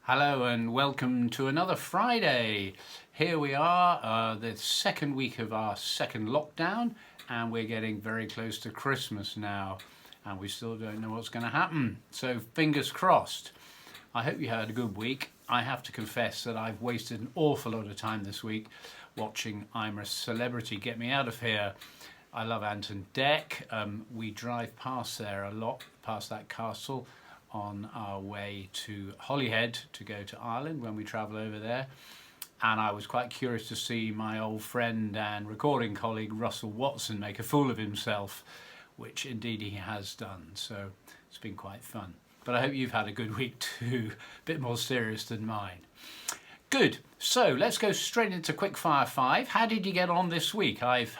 Hello and welcome to another Friday. Here we are, the second week of our second lockdown, and we're getting very close to Christmas now, and we still don't know what's going to happen. So fingers crossed. I hope you had a good week. I have to confess that I've wasted an awful lot of time this week watching I'm a Celebrity Get Me Out of Here. I love Anton Deck. We drive past there a lot, past that castle, on our way to Holyhead to go to Ireland when we travel over there. And I was quite curious to see my old friend and recording colleague Russell Watson make a fool of himself, which indeed he has done. So it's been quite fun. But I hope you've had a good week too, a bit more serious than mine. Good, so let's go straight into Quickfire 5. How did you get on this week? I've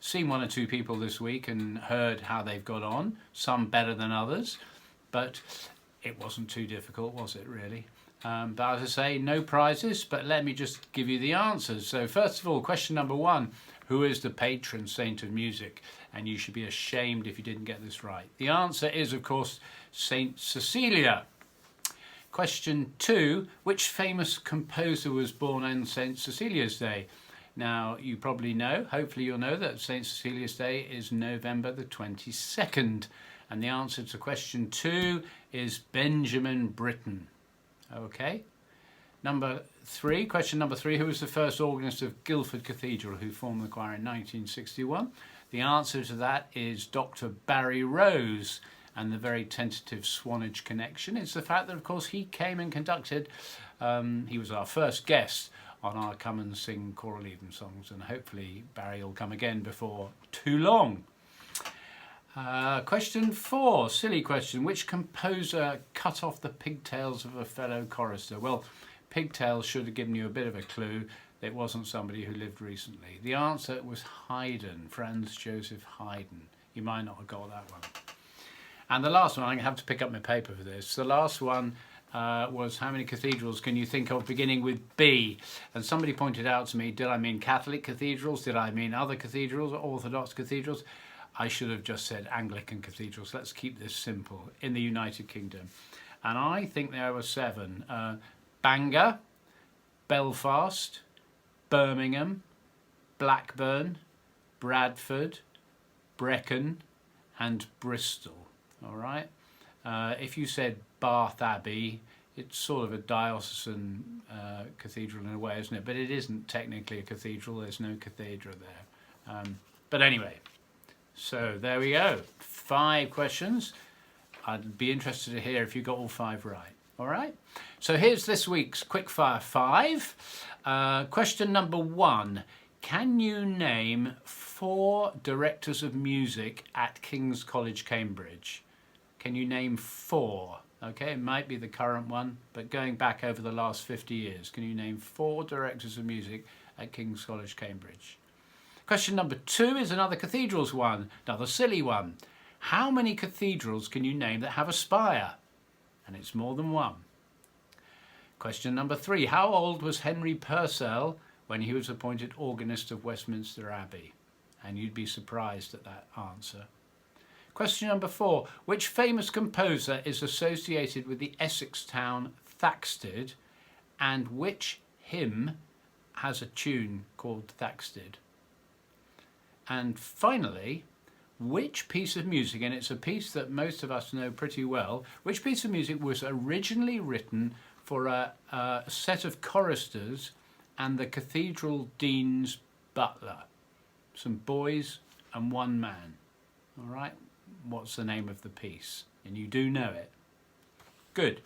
seen one or two people this week and heard how they've got on, some better than others, but it wasn't too difficult, was it really? But as I say, no prizes, but let me just give you the answers. So first of all, question number 1, who is the patron saint of music? And you should be ashamed if you didn't get this right. The answer is, of course, Saint Cecilia. Question 2, which famous composer was born on St. Cecilia's Day? Now, you probably know, hopefully you'll know that St. Cecilia's Day is November the 22nd. And the answer to question 2 is Benjamin Britten. Okay. Question number 3, who was the first organist of Guildford Cathedral who formed the choir in 1961? The answer to that is Dr. Barry Rose. And the very tentative Swanage connection is the fact that, of course, he came and conducted, he was our first guest on our Come and Sing Choral Evensongs, and hopefully Barry will come again before too long. Question 4, silly question. Which composer cut off the pigtails of a fellow chorister? Well, pigtails should have given you a bit of a clue. It wasn't somebody who lived recently. The answer was Haydn, Franz Joseph Haydn. You might not have got that one. And the last one, I'm going to have to pick up my paper for this. The last one was how many cathedrals can you think of beginning with B? And somebody pointed out to me, did I mean Catholic cathedrals? Did I mean other cathedrals, Orthodox cathedrals? I should have just said Anglican cathedrals. Let's keep this simple. In the United Kingdom. And I think there were 7. Bangor, Belfast, Birmingham, Blackburn, Bradford, Brecon and Bristol. All right. If you said Bath Abbey, it's sort of a diocesan cathedral in a way, isn't it? But it isn't technically a cathedral. There's no cathedra there. But anyway, so there we go. 5 questions. I'd be interested to hear if you got all 5 right. All right. So here's this week's Quickfire 5. Question number 1. Can you name 4 directors of music at King's College, Cambridge? Can you name 4? Okay, it might be the current one, but going back over the last 50 years, can you name 4 directors of music at King's College, Cambridge? Question number 2 is another cathedrals one, another silly one. How many cathedrals can you name that have a spire? And it's more than one. Question number 3, how old was Henry Purcell when he was appointed organist of Westminster Abbey? And you'd be surprised at that answer. Question number 4, which famous composer is associated with the Essex town Thaxted, and which hymn has a tune called Thaxted? And finally, which piece of music, and it's a piece that most of us know pretty well, which piece of music was originally written for a set of choristers and the cathedral dean's butler? Some boys and one man. All right, what's the name of the piece? And you do know it. Good.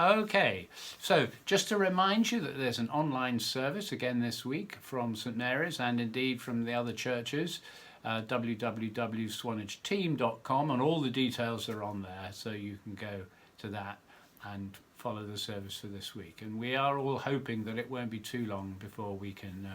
Okay, so just to remind you that there's an online service again this week from St Mary's and indeed from the other churches, www.swanageteam.com, and all the details are on there, so you can go to that and follow the service for this week. And we are all hoping that it won't be too long before we can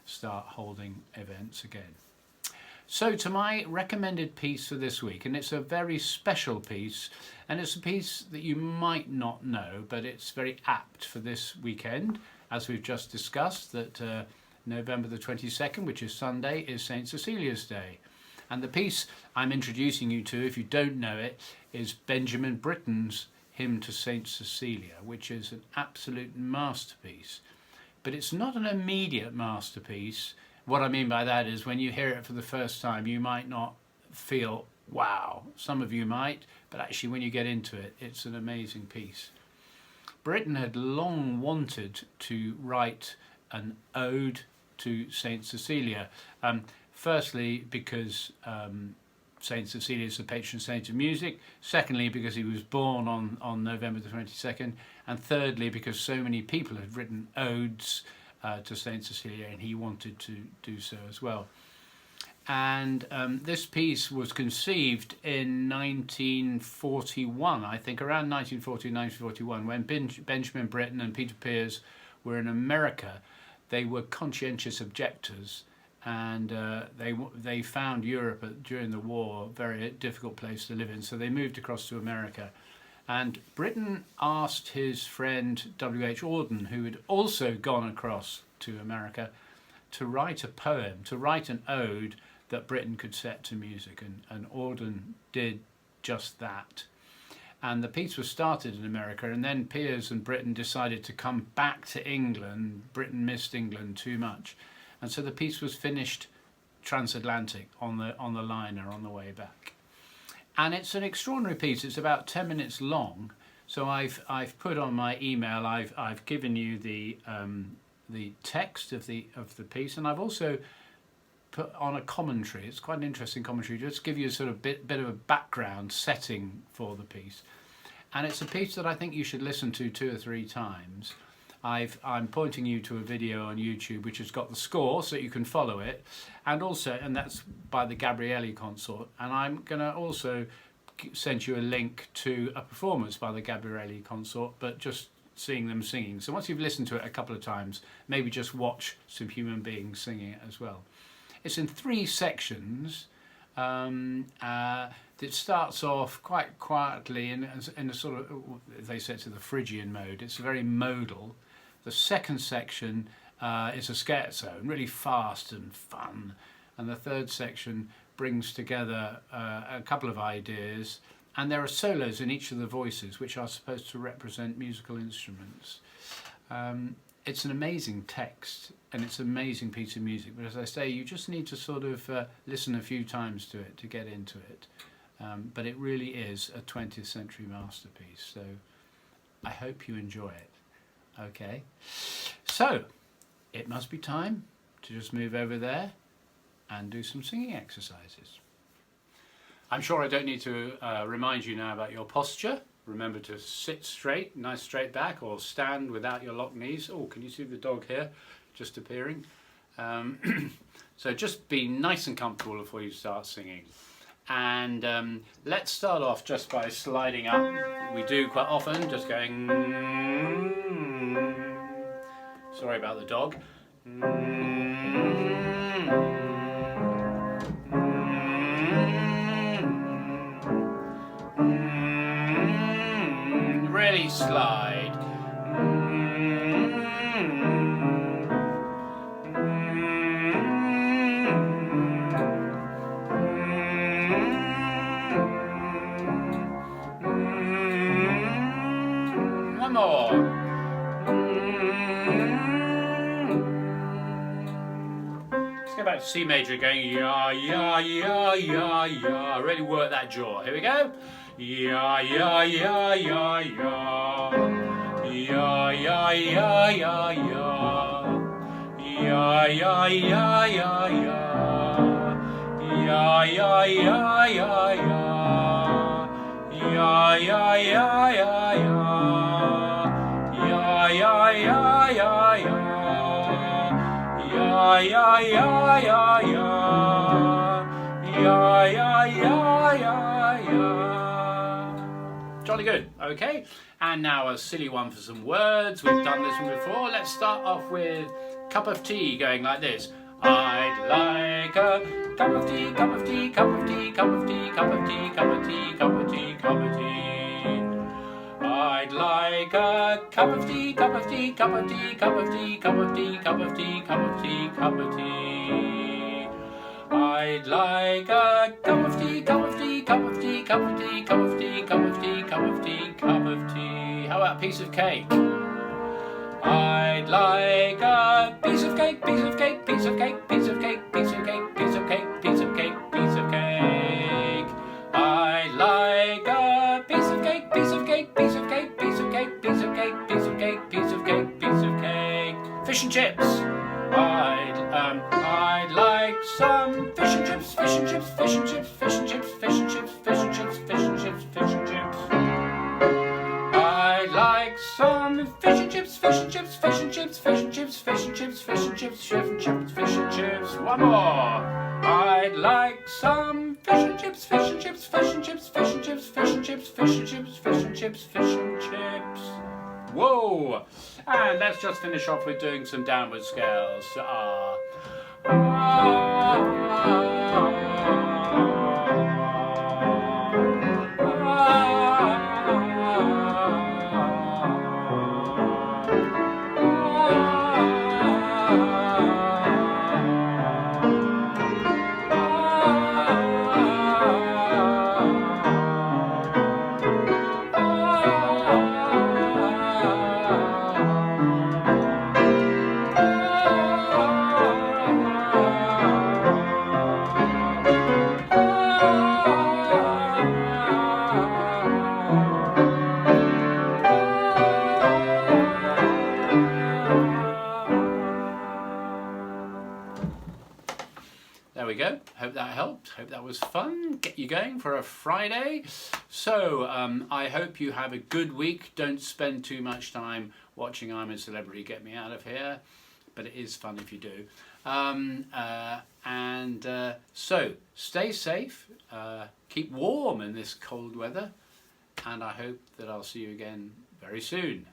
start holding events again. So to my recommended piece for this week, and it's a very special piece, and it's a piece that you might not know, but it's very apt for this weekend, as we've just discussed, that November the 22nd, which is Sunday, is St. Cecilia's Day. And the piece I'm introducing you to, if you don't know it, is Benjamin Britten's Hymn to Saint Cecilia, which is an absolute masterpiece. But it's not an immediate masterpiece. What I mean by that is when you hear it for the first time, you might not feel, wow. Some of you might, but actually when you get into it, it's an amazing piece. Britten had long wanted to write an ode to Saint Cecilia. Firstly, because Saint Cecilia is the patron saint of music. Secondly, because he was born on November the 22nd. And thirdly, because so many people had written odes to Saint Cecilia, and he wanted to do so as well. And this piece was conceived in 1941, I think, around 1940, 1941, when Benjamin Britten and Peter Pears were in America. They were conscientious objectors, and they found Europe during the war a very difficult place to live in, so they moved across to America. And Britten asked his friend W.H. Auden, who had also gone across to America, to write a poem, to write an ode that Britten could set to music, and Auden did just that. And the piece was started in America, and then Pears and Britten decided to come back to England. Britten missed England too much, and so the piece was finished transatlantic on the liner on the way back. And it's an extraordinary piece. It's about 10 minutes long. So I've put on my email. I've given you the text of the piece, and I've also put on a commentary. It's quite an interesting commentary, just to give you a sort of bit of a background setting for the piece. And it's a piece that I think you should listen to 2 or 3 times. I'm pointing you to a video on YouTube which has got the score so you can follow it, and that's by the Gabrielli Consort, and I'm going to also send you a link to a performance by the Gabrielli Consort, but just seeing them singing. So once you've listened to it a couple of times, maybe just watch some human beings singing it as well. It's in 3 sections. It starts off quite quietly in a sort of, they say it's in the Phrygian mode. It's very modal. The second section is a scherzo, really fast and fun. And the third section brings together a couple of ideas. And there are solos in each of the voices, which are supposed to represent musical instruments. It's an amazing text, and it's an amazing piece of music. But as I say, you just need to sort of listen a few times to it to get into it. But it really is a 20th century masterpiece. So I hope you enjoy it. Okay. So it must be time to just move over there and do some singing exercises. I'm sure I don't need to remind you now about your posture. Remember to sit straight, nice straight back, or stand without your locked knees. Oh, can you see the dog here just appearing? So just be nice and comfortable before you start singing. And let's start off just by sliding up. We do quite often, just going... Sorry about the dog. Really slide. One more. Let's go back to C major, going ya, ya, ya, ya, ya. Really work that jaw. Here we go. Ya, ya, ya, ya, ya. Ya, ya, ya, ya, ya. Ya, ya, ya, ya, ya. Ya, ya, ya, ya, ya. Ya, ya, ya, ya, ya. Ya, ya, ya, ya, ya. Ya, ya, ya, ya, ya. Ya, ya, ya, ya, ya. Jolly good. Okay, and now a silly one for some words. We've done this one before. Let's start off with cup of tea, going like this. I'd like a cup of tea, cup of tea, cup of tea, cup of tea, cup of tea, cup of tea, cup of tea, cup of tea. I'd like a cup of tea, cup of tea, cup of tea, cup of tea, cup of tea, cup of tea, cup of tea, cup of tea. I'd like a cup of tea, cup of tea, cup of tea, cup of tea, cup of tea, cup of tea, cup of tea, cup of tea. How about a piece of cake? I'd like a piece of cake, piece of cake, piece of cake, piece of cake, piece of cake, piece of cake, piece of cake, piece of cake. I'd like a piece of cake, piece of cake, piece of cake, piece of cake, piece of cake, piece of cake, piece of cake, piece of cake. Fish and chips. I'd like some fish and chips, fish and chips, fish and chips, fish and chips, fish and chips, fish and chips, fish and chips, fish and chips. I'd like some fish and chips, fish and chips, fish and chips, fish and chips, fish and chips, fish and chips, fish and chips, fish and chips. One more. I'd like some fish and chips, fish and chips, fish and chips, fish and chips, fish and chips, fish and chips, fish and chips, fish and chips. Whoa! And let's just finish off with doing some downward scales. There we go. Hope that helped. Hope that was fun. Get you going for a Friday. So I hope you have a good week. Don't spend too much time watching I'm a Celebrity, Get Me Out of Here. But it is fun if you do. So stay safe. Keep warm in this cold weather. And I hope that I'll see you again very soon.